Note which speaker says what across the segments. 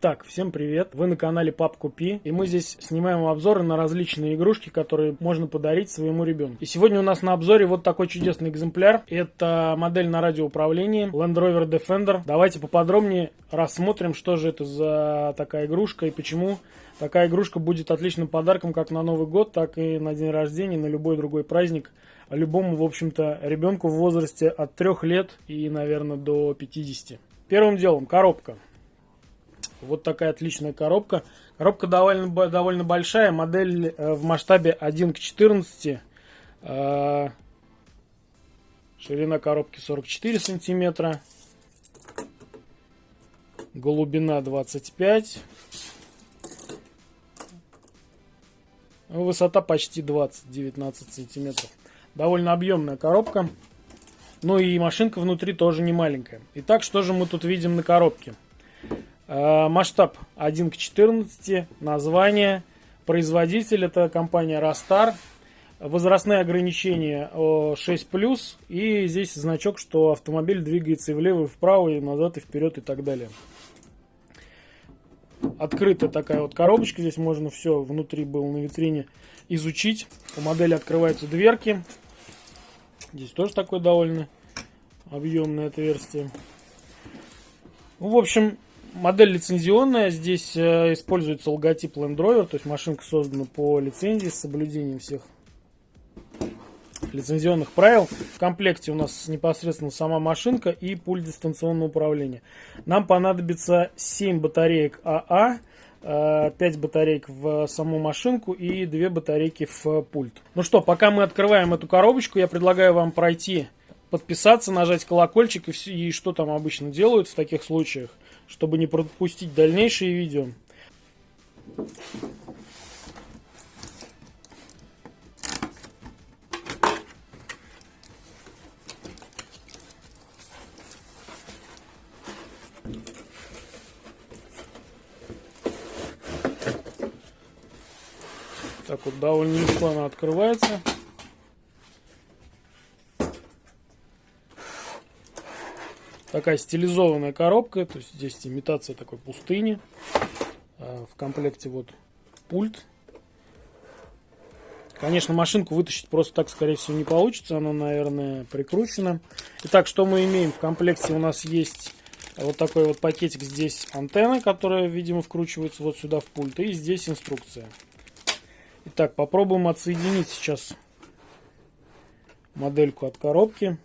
Speaker 1: Итак, всем привет! Вы на канале Пап Купи, и мы здесь снимаем обзоры на различные игрушки, которые можно подарить своему ребенку. И сегодня у нас на обзоре вот такой чудесный экземпляр. Это модель на радиоуправлении Land Rover Defender. Давайте поподробнее рассмотрим, что же это за такая игрушка и почему такая игрушка будет отличным подарком как на Новый год, так и на день рождения, на любой другой праздник. Любому, в общем-то, ребенку в возрасте от 3 лет и, наверное, до 50. Первым делом коробка. Вот такая отличная коробка. Коробка довольно большая. Модель в масштабе 1:14. Ширина коробки 44 сантиметра. Глубина 25. Высота почти 19 сантиметров. Довольно объемная коробка. Ну и машинка внутри тоже не маленькая. Итак, что же мы тут видим на коробке? Масштаб 1:14, название, производитель это компания Rostar, возрастные ограничения 6+, и здесь значок, что автомобиль двигается и влево, и вправо, и назад, и вперед, и так далее. Открытая такая вот коробочка, здесь можно все внутри было на витрине изучить. У модели открываются дверки, здесь тоже такое довольно объемное отверстие. В общем, модель лицензионная, здесь используется логотип Land Rover, то есть машинка создана по лицензии с соблюдением всех лицензионных правил. В комплекте у нас непосредственно сама машинка и пульт дистанционного управления. Нам понадобится 7 батареек АА, 5 батареек в саму машинку и 2 батарейки в пульт. Ну что, пока мы открываем эту коробочку, я предлагаю вам пройти, подписаться, нажать колокольчик и что там обычно делают в таких случаях, чтобы не пропустить дальнейшие видео. Так вот, довольно легко она открывается. Такая стилизованная коробка, то есть здесь имитация такой пустыни. В комплекте вот пульт. Конечно, машинку вытащить просто так, скорее всего, не получится. Она, наверное, прикручена. Итак, что мы имеем? В комплекте у нас есть вот такой вот пакетик. Здесь антенна, которая, видимо, вкручивается вот сюда в пульт. И здесь инструкция. Итак, попробуем отсоединить сейчас модельку от коробки.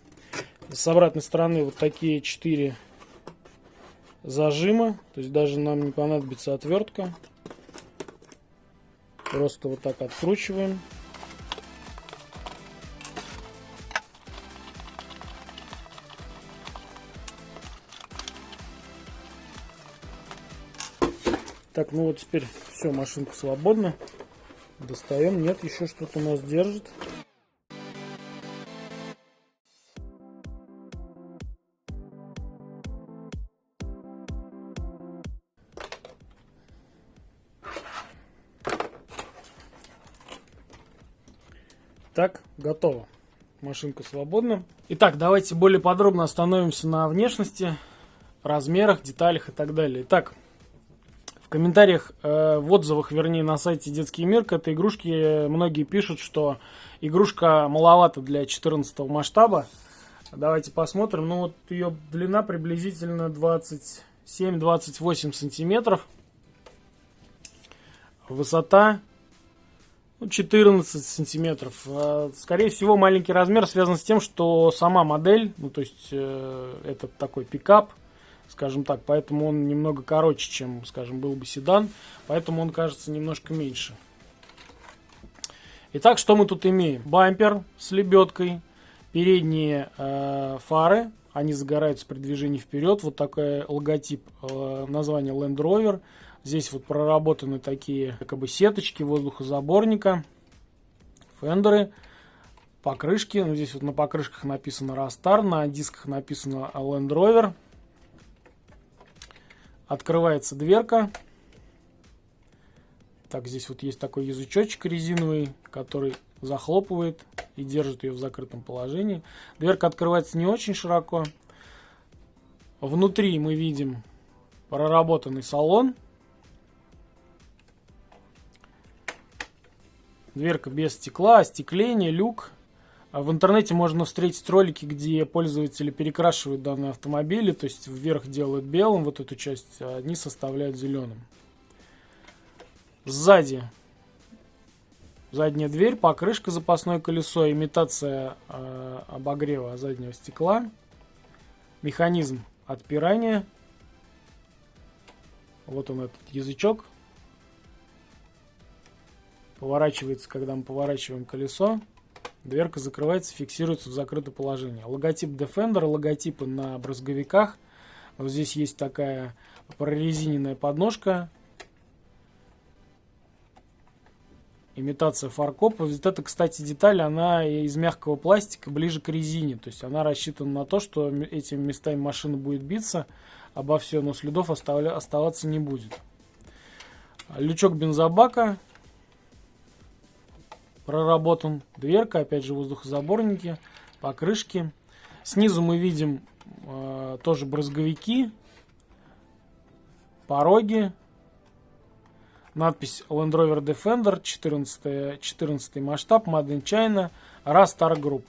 Speaker 1: С обратной стороны вот такие 4 зажима. То есть даже нам не понадобится отвертка. Просто вот так откручиваем. Так, ну вот теперь все, машинка свободна. Достаем. Нет, еще что-то у нас держит. Так, готово. Машинка свободна. Итак, давайте более подробно остановимся на внешности, размерах, деталях и так далее. Итак, в комментариях, в отзывах, вернее, на сайте Детский мир к этой игрушке многие пишут, что игрушка маловата для 14 масштаба. Давайте посмотрим. Ну вот ее длина приблизительно 27-28 сантиметров. Высота 14 сантиметров. Скорее всего, маленький размер связан с тем, что сама модель, ну то есть это такой пикап, скажем так, поэтому он немного короче, чем, скажем, был бы седан, поэтому он кажется немножко меньше. Итак, что мы тут имеем? Бампер с лебедкой, передние фары, они загораются при движении вперед, вот такой логотип, название Land Rover. Здесь вот проработаны такие как бы сеточки воздухозаборника, фендеры, покрышки. Ну, здесь вот на покрышках написано Rostar, на дисках написано Land Rover. Открывается дверка. Так, здесь вот есть такой язычочек резиновый, который захлопывает и держит ее в закрытом положении. Дверка открывается не очень широко. Внутри мы видим проработанный салон. Дверка без стекла, остекление, люк. В интернете можно встретить ролики, где пользователи перекрашивают данные автомобили, то есть вверх делают белым вот эту часть, а низ оставляют зеленым. Сзади задняя дверь, покрышка, запасное колесо, имитация обогрева заднего стекла, механизм отпирания. Вот он, этот язычок. Поворачивается, когда мы поворачиваем колесо. Дверка закрывается, фиксируется в закрытое положение. Логотип Defender, логотипы на брызговиках. Вот здесь есть такая прорезиненная подножка. Имитация фаркопа. Вот это, кстати, деталь, она из мягкого пластика, ближе к резине. То есть она рассчитана на то, что этими местами машина будет биться обо все, но следов оставаться не будет. Лючок бензобака проработан. Дверка, опять же, воздухозаборники, покрышки. Снизу мы видим тоже брызговики, пороги. Надпись Land Rover Defender, 14 масштаб, Made in China, Star Group.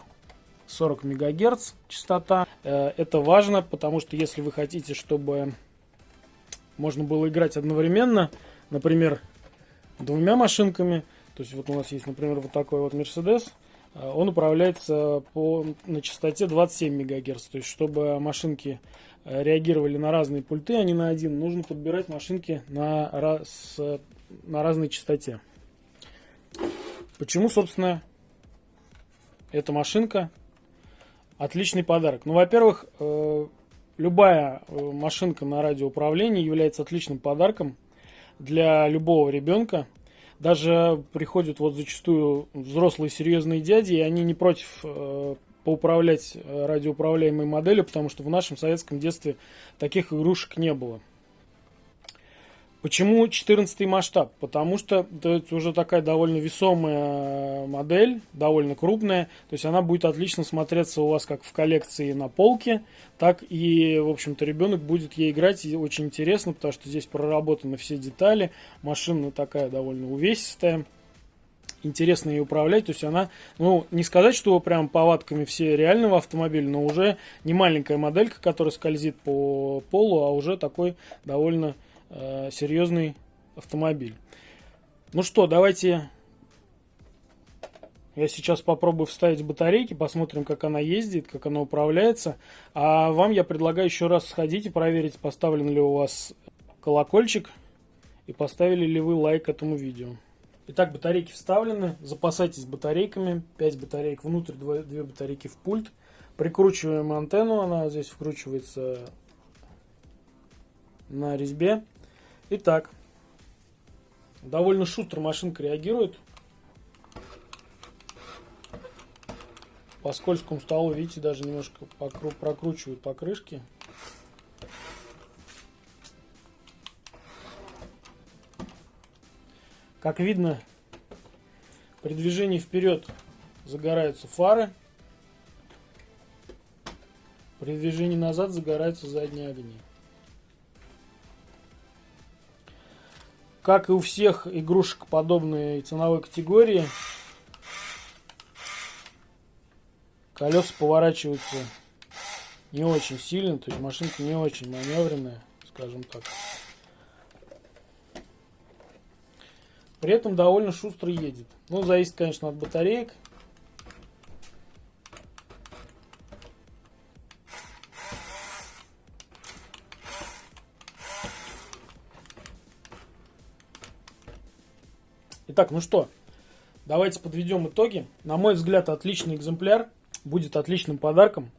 Speaker 1: 40 МГц частота. Это важно, потому что если вы хотите, чтобы можно было играть одновременно, например, двумя машинками, то есть вот у нас есть, например, вот такой вот Mercedes, он управляется на частоте 27 МГц. То есть, чтобы машинки реагировали на разные пульты, а не на один, нужно подбирать машинки на разной частоте. Почему, собственно, эта машинка отличный подарок? Ну, во-первых, любая машинка на радиоуправлении является отличным подарком для любого ребенка. Даже приходят вот зачастую взрослые серьезные дяди, и они не против поуправлять радиоуправляемой моделью, потому что в нашем советском детстве таких игрушек не было. Почему 14 масштаб? Потому что это уже такая довольно весомая модель, довольно крупная. То есть она будет отлично смотреться у вас как в коллекции на полке, так и, в общем-то, ребенок будет ей играть. И очень интересно, потому что здесь проработаны все детали. Машина такая довольно увесистая. Интересно ей управлять. То есть она, ну, не сказать, что прям повадками все реального автомобиля, но уже не маленькая моделька, которая скользит по полу, а уже такой довольно серьезный автомобиль. Ну что, давайте я сейчас попробую вставить батарейки, посмотрим, как она ездит, как она управляется. А вам я предлагаю еще раз сходить и проверить, поставлен ли у вас колокольчик и поставили ли вы лайк этому видео. Итак, батарейки вставлены. Запасайтесь батарейками. 5 батареек внутрь, 2 батарейки в пульт. Прикручиваем антенну, она здесь вкручивается на резьбе. Итак, довольно шустро машинка реагирует. По скользкому столу, видите, даже немножко прокручивают покрышки. Как видно, при движении вперед загораются фары. При движении назад загораются задние огни. Как и у всех игрушек подобной ценовой категории, колеса поворачиваются не очень сильно, то есть машинка не очень маневренная, скажем так. При этом довольно шустро едет. Ну, зависит, конечно, от батареек. Итак, ну что, давайте подведем итоги. На мой взгляд, отличный экземпляр, будет отличным подарком.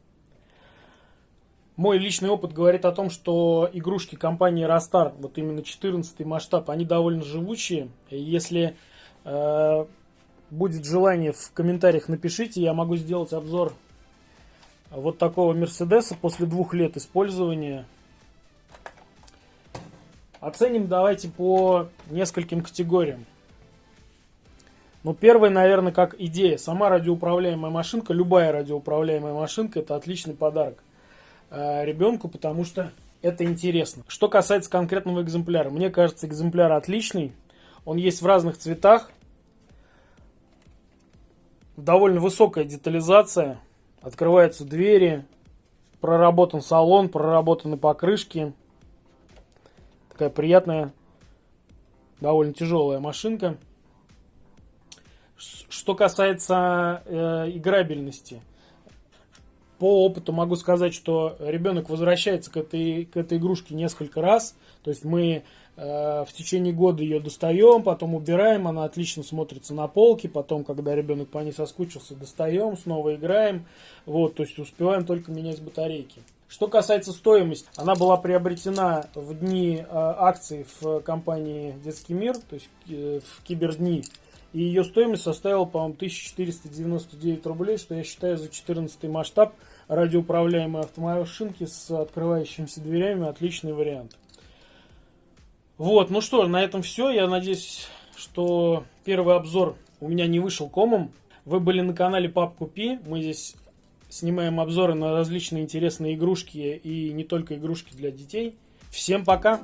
Speaker 1: Мой личный опыт говорит о том, что игрушки компании Rostar, вот именно 14 масштаб, они довольно живучие. Если будет желание, в комментариях напишите, я могу сделать обзор вот такого Мерседеса после 2 лет использования. Оценим давайте по нескольким категориям. Ну, первое, наверное, как идея. Сама радиоуправляемая машинка, любая радиоуправляемая машинка, это отличный подарок ребенку, потому что это интересно. Что касается конкретного экземпляра, мне кажется, экземпляр отличный. Он есть в разных цветах. Довольно высокая детализация. Открываются двери. Проработан салон, проработаны покрышки. Такая приятная, довольно тяжелая машинка. Что касается играбельности. По опыту могу сказать, что ребенок возвращается к этой игрушке несколько раз. То есть мы в течение года ее достаем, потом убираем, она отлично смотрится на полке. Потом, когда ребенок по ней соскучился, достаем, снова играем. Вот, то есть успеваем только менять батарейки. Что касается стоимости, она была приобретена в дни акций в компании «Детский мир», то есть в кибердни. И ее стоимость составила, по-моему, 1499 рублей, что я считаю за 14 масштаб радиоуправляемой автомашинки с открывающимися дверями отличный вариант. Вот, ну что, на этом все. Я надеюсь, что первый обзор у меня не вышел комом. Вы были на канале Пап Купи. Мы здесь снимаем обзоры на различные интересные игрушки и не только игрушки для детей. Всем пока!